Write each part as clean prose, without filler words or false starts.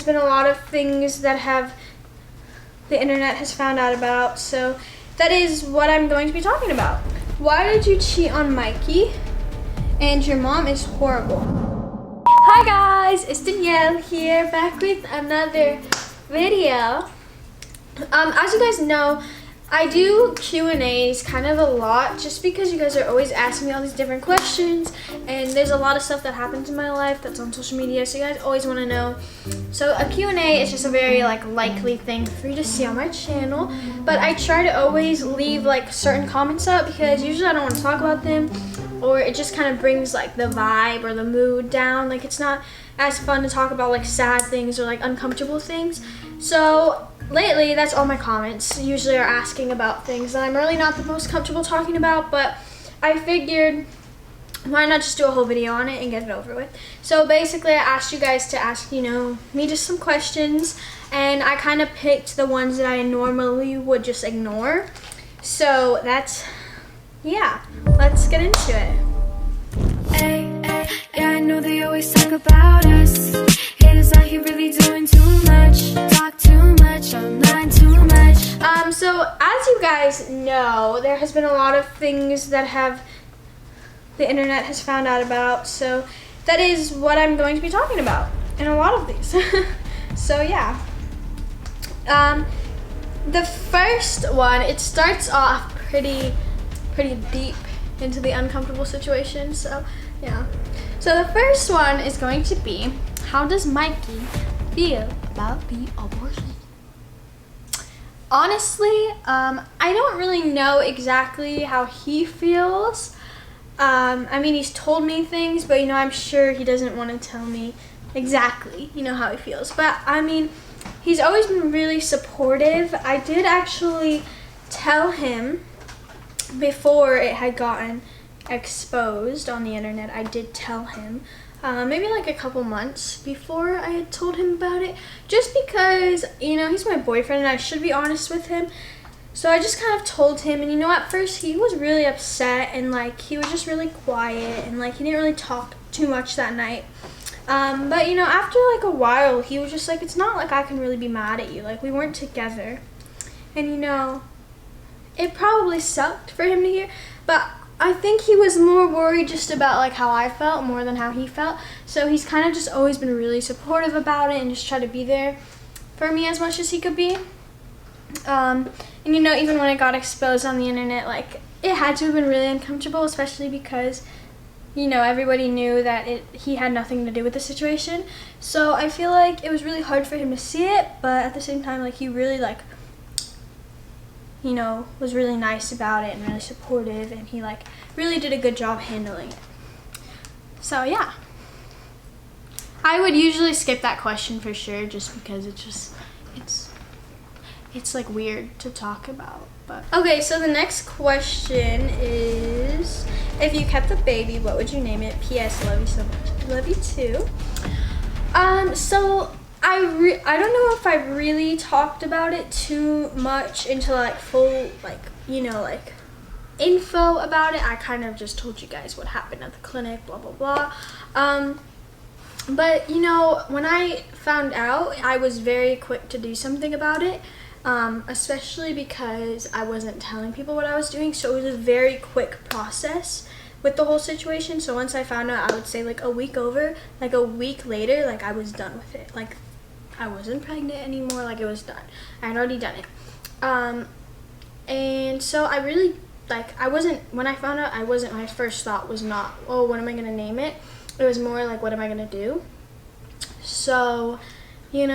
been a lot of things that the internet has found out about, so that is what I'm going to be talking about. Why did you cheat on Mikey? And your mom is horrible. Hi guys, it's Danielle here, back with another video. As you guys know, I do Q&As kind of a lot just because you guys are always asking me all these different questions, and there's a lot of stuff that happens in my life that's on social media, so you guys always want to know. So a Q&A is just a very likely thing for you to see on my channel, but I try to always leave certain comments up because usually I don't want to talk about them, or it just kind of brings the vibe or the mood down. It's not as fun to talk about sad things or uncomfortable things. So lately, that's all my comments usually are asking about things that I'm really not the most comfortable talking about, but I figured why not just do a whole video on it and get it over with. So basically, I asked you guys to ask, me just some questions, and I kind of picked the ones that I normally would just ignore. So yeah, let's get into it. Hey, yeah, I know they always talk about us. Haters out here really doing too much. Talk too much, online too much. So as you guys know, there has been a lot of things that the internet has found out about, so that is what I'm going to be talking about in a lot of these. So yeah. The first one, it starts off pretty deep into the uncomfortable situation, so yeah. So the first one is going to be, how does Mikey feel about the abortion? Honestly, I don't really know exactly how he feels. I mean, he's told me things, but I'm sure he doesn't want to tell me exactly, how he feels. But I mean, he's always been really supportive. I did actually tell him before it had gotten exposed on the internet. I did tell him maybe a couple months before I had told him about it, just because he's my boyfriend and I should be honest with him. So I just kind of told him, and at first he was really upset, and he was just really quiet, and he didn't really talk too much that night. But after a while, he was just it's not I can really be mad at you, we weren't together. And it probably sucked for him to hear, but I think he was more worried just about how I felt more than how he felt. So he's kind of just always been really supportive about it and just tried to be there for me as much as he could be. And even when it got exposed on the internet, it had to have been really uncomfortable, especially because everybody knew that he had nothing to do with the situation. So I feel it was really hard for him to see it, but at the same time, he really was really nice about it and really supportive, and he really did a good job handling it. So yeah, I would usually skip that question for sure, just because it's weird to talk about. But okay, so the next question is, if you kept a baby, what would you name it? P.S. Love you so much. Love you too. So I don't know if I really talked about it too much into full info about it. I kind of just told you guys what happened at the clinic, blah blah blah. But when I found out, I was very quick to do something about it, especially because I wasn't telling people what I was doing, so it was a very quick process with the whole situation. So once I found out, I would say a week later, I was done with it. I wasn't pregnant anymore, it was done. I had already done it. And so I really, when I found out, my first thought was not, oh, what am I going to name it? It was more what am I going to do? So, it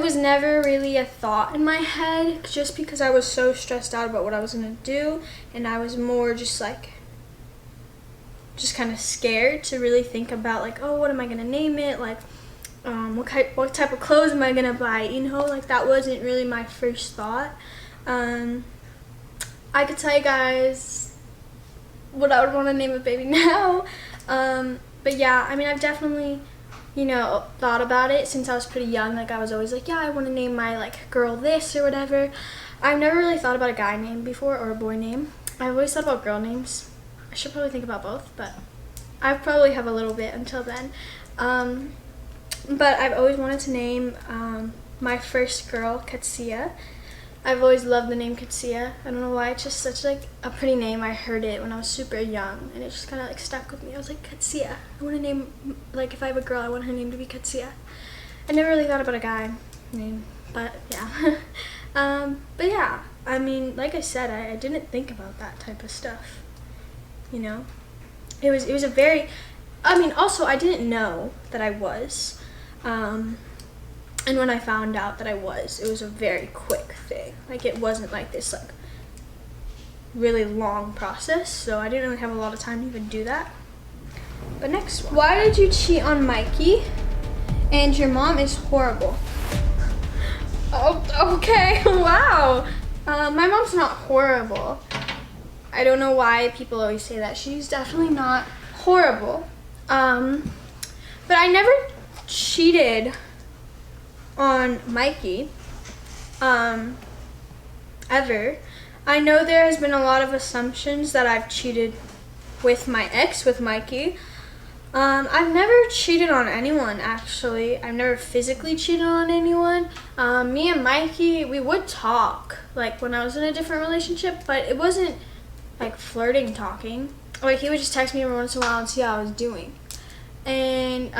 was never really a thought in my head, just because I was so stressed out about what I was going to do, and I was more just kind of scared to really think about oh, what am I going to name it? What type of clothes am I gonna buy? That wasn't really my first thought. I could tell you guys what I would want to name a baby now. But yeah, I mean, I've definitely, thought about it since I was pretty young. I was always yeah, I want to name my girl this or whatever. I've never really thought about a guy name before or a boy name. I've always thought about girl names. I should probably think about both, but I probably have a little bit until then. but I've always wanted to name my first girl Katsia. I've always loved the name Katsia. I don't know why, it's just such like a pretty name. I heard it when I was super young and it just kind of like stuck with me. I was like, Katsia. I want to name, like if I have a girl, I want her name to be Katsia. I never really thought about a guy name, but yeah. But yeah, I mean, like I said, I didn't think about that type of stuff, you know? It was a very, I mean, also I didn't know that I was, and when I found out that I was, it was a very quick thing. Like it wasn't like this like really long process, so I didn't really have a lot of time to even do that. But next one. Why did you cheat on Mikey? And your mom is horrible. Oh, okay, wow. My mom's not horrible. I don't know why people always say that. She's definitely not horrible. But I never cheated on Mikey, ever. I know there has been a lot of assumptions that I've cheated with my ex, with Mikey. I've never cheated on anyone, actually. I've never physically cheated on anyone. Me and Mikey, we would talk, like when I was in a different relationship, but it wasn't like flirting talking. Like he would just text me every once in a while and see how I was doing. And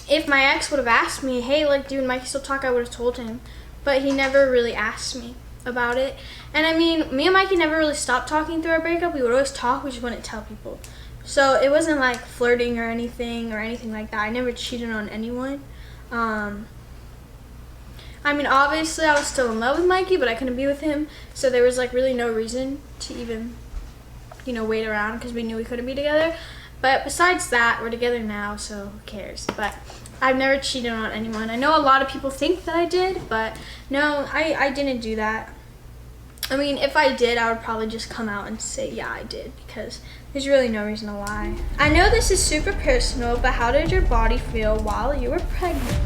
if my ex would have asked me, hey, like, do you and Mikey still talk, I would have told him. But he never really asked me about it. And I mean, me and Mikey never really stopped talking through our breakup. We would always talk, we just wouldn't tell people. So it wasn't like flirting or anything like that. I never cheated on anyone. I mean, obviously I was still in love with Mikey, but I couldn't be with him. So there was like really no reason to even, you know, wait around because we knew we couldn't be together. But besides that, we're together now, so who cares? But I've never cheated on anyone. I know a lot of people think that I did, but no, I didn't do that. I mean, if I did, I would probably just come out and say, yeah, I did, because there's really no reason to lie. I know this is super personal, but how did your body feel while you were pregnant?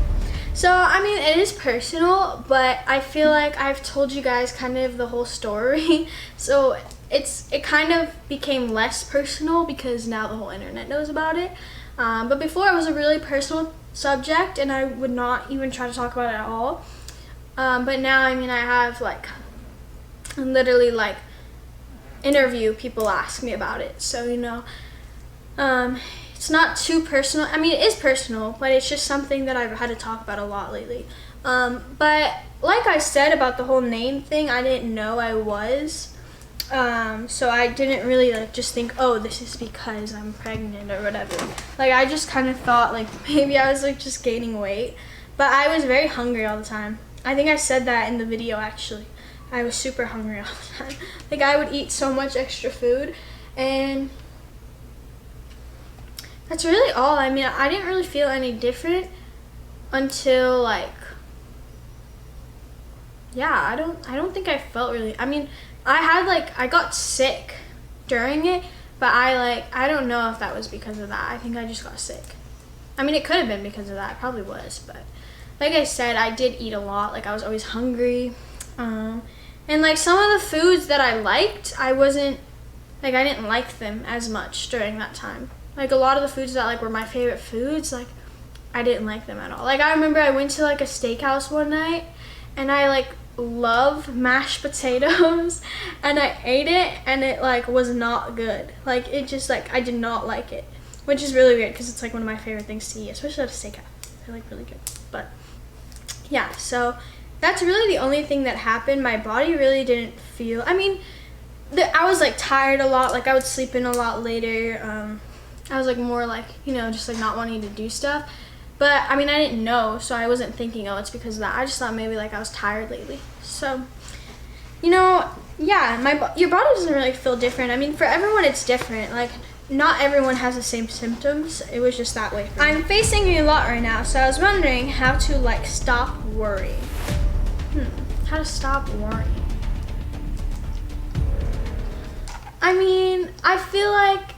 So, I mean, it is personal, but I feel like I've told you guys kind of the whole story. So it kind of became less personal because now the whole internet knows about it. But before it was a really personal subject and I would not even try to talk about it at all. But now, I mean, I have like literally like interview people ask me about it. So, you know, it's not too personal. I mean, it is personal, but it's just something that I've had to talk about a lot lately. But like I said about the whole name thing, I didn't know I was. So I didn't really like just think, oh, this is because I'm pregnant or whatever. Like I just kind of thought like maybe I was like just gaining weight, but I was very hungry all the time. I think I said that in the video actually. I was super hungry all the time. Like I would eat so much extra food, and that's really all. I mean, I didn't really feel any different until like, yeah, I don't think I felt really, I mean, I got sick during it, but I don't know if that was because of that. I think I just got sick. I mean, it could have been because of that. It probably was, but like I said, I did eat a lot. Like I was always hungry. And like some of the foods that I liked, I didn't like them as much during that time. Like a lot of the foods that like were my favorite foods, like I didn't like them at all. Like I remember I went to like a steakhouse one night and I like love mashed potatoes and I ate it and it like was not good. Like it just like I did not like it, which is really weird because it's like one of my favorite things to eat, especially at a steakhouse. They're like really good. But yeah, so that's really the only thing that happened. My body really didn't feel, I mean, I was like tired a lot. Like I would sleep in a lot later. I was like more like, you know, just like not wanting to do stuff. But I mean, I didn't know, so I wasn't thinking, oh, it's because of that. I just thought maybe like I was tired lately. So, you know, yeah, your body doesn't really feel different. I mean, for everyone it's different. Like not everyone has the same symptoms. It was just that way for me. I'm facing a lot right now, so I was wondering how to like stop worrying. How to stop worrying. I mean, I feel like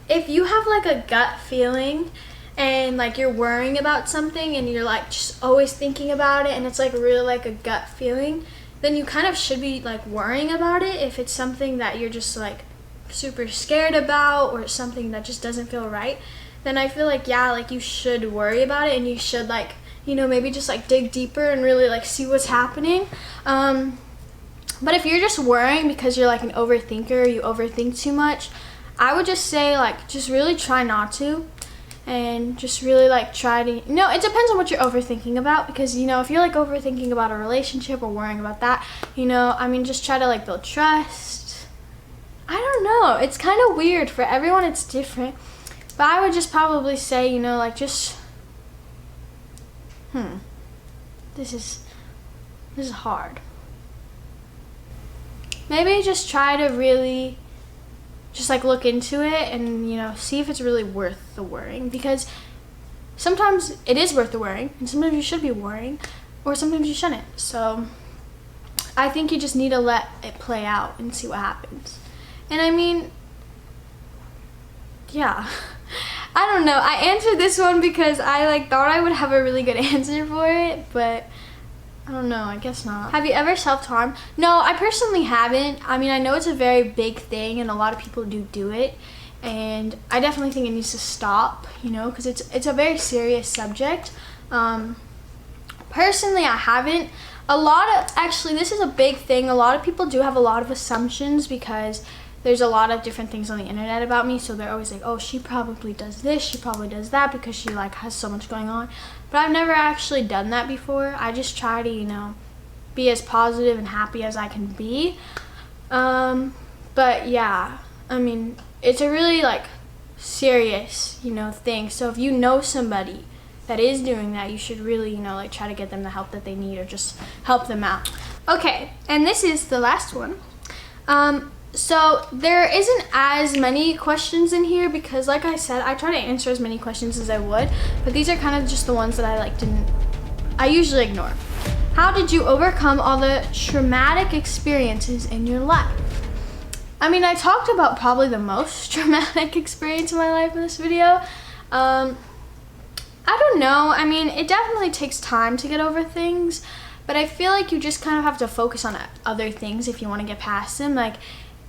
if you have like a gut feeling and like you're worrying about something and you're like just always thinking about it and it's like really like a gut feeling, then you kind of should be like worrying about it. If it's something that you're just like super scared about or something that just doesn't feel right, then I feel like, yeah, like you should worry about it, and you should like, you know, maybe just like dig deeper and really like see what's happening. But if you're just worrying because you're like an overthinker, you overthink too much, I would just say like just really try not to, and just really like try to, no, it depends on what you're overthinking about, because you know, if you're like overthinking about a relationship or worrying about that, you know, I mean, just try to like build trust. I don't know, it's kind of weird, for everyone it's different, but I would just probably say, you know, like just this is hard. Maybe just try to really just like look into it and, you know, see if it's really worth the worrying, because sometimes it is worth the worrying, and sometimes you should be worrying, or sometimes you shouldn't. So I think you just need to let it play out and see what happens. And I mean, yeah, I don't know, I answered this one because I like thought I would have a really good answer for it, but I don't know, I guess not. Have you ever self-harmed? No, I personally haven't. I mean, I know it's a very big thing and a lot of people do it, and I definitely think it needs to stop, you know, because it's a very serious subject. Personally, I haven't. Actually, this is a big thing. A lot of people do have a lot of assumptions because there's a lot of different things on the internet about me, so they're always like, oh, she probably does this, she probably does that, because she like has so much going on. But I've never actually done that before. I just try to, you know, be as positive and happy as I can be. But yeah, I mean, it's a really like serious, you know, thing. So if you know somebody that is doing that, you should really, you know, like try to get them the help that they need, or just help them out. Okay, and this is the last one. So there isn't as many questions in here because, like I said, I try to answer as many questions as I would, but these are kind of just the ones that I usually ignore. How did you overcome all the traumatic experiences in your life? I mean, I talked about probably the most traumatic experience in my life in this video. I don't know, I mean, it definitely takes time to get over things, but I feel like you just kind of have to focus on other things if you want to get past them. Like,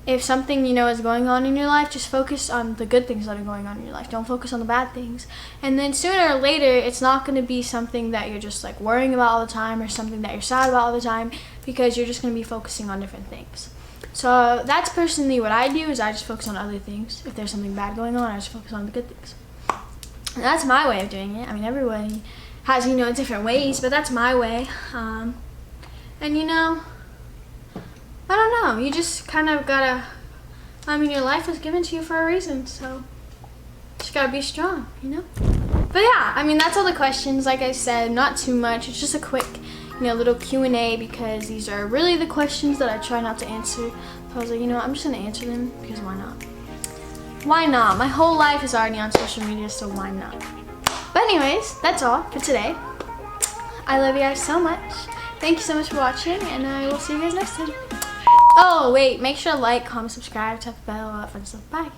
if something, you know, is going on in your life, just focus on the good things that are going on in your life. Don't focus on the bad things. And then sooner or later, it's not going to be something that you're just like worrying about all the time, or something that you're sad about all the time, because you're just going to be focusing on different things. So that's personally what I do, is I just focus on other things. If there's something bad going on, I just focus on the good things. And that's my way of doing it. I mean, everybody has, you know, different ways, but that's my way. And you know, I don't know, you just kind of gotta, I mean, your life was given to you for a reason, so just gotta be strong, you know? But yeah, I mean, that's all the questions. Like I said, not too much. It's just a quick, you know, little Q&A, because these are really the questions that I try not to answer. So I was like, you know what, I'm just gonna answer them, because why not? Why not? My whole life is already on social media, so why not? But anyways, that's all for today. I love you guys so much. Thank you so much for watching, and I will see you guys next time. Oh, wait, make sure to like, comment, subscribe, tap the bell, all that fun stuff. Bye.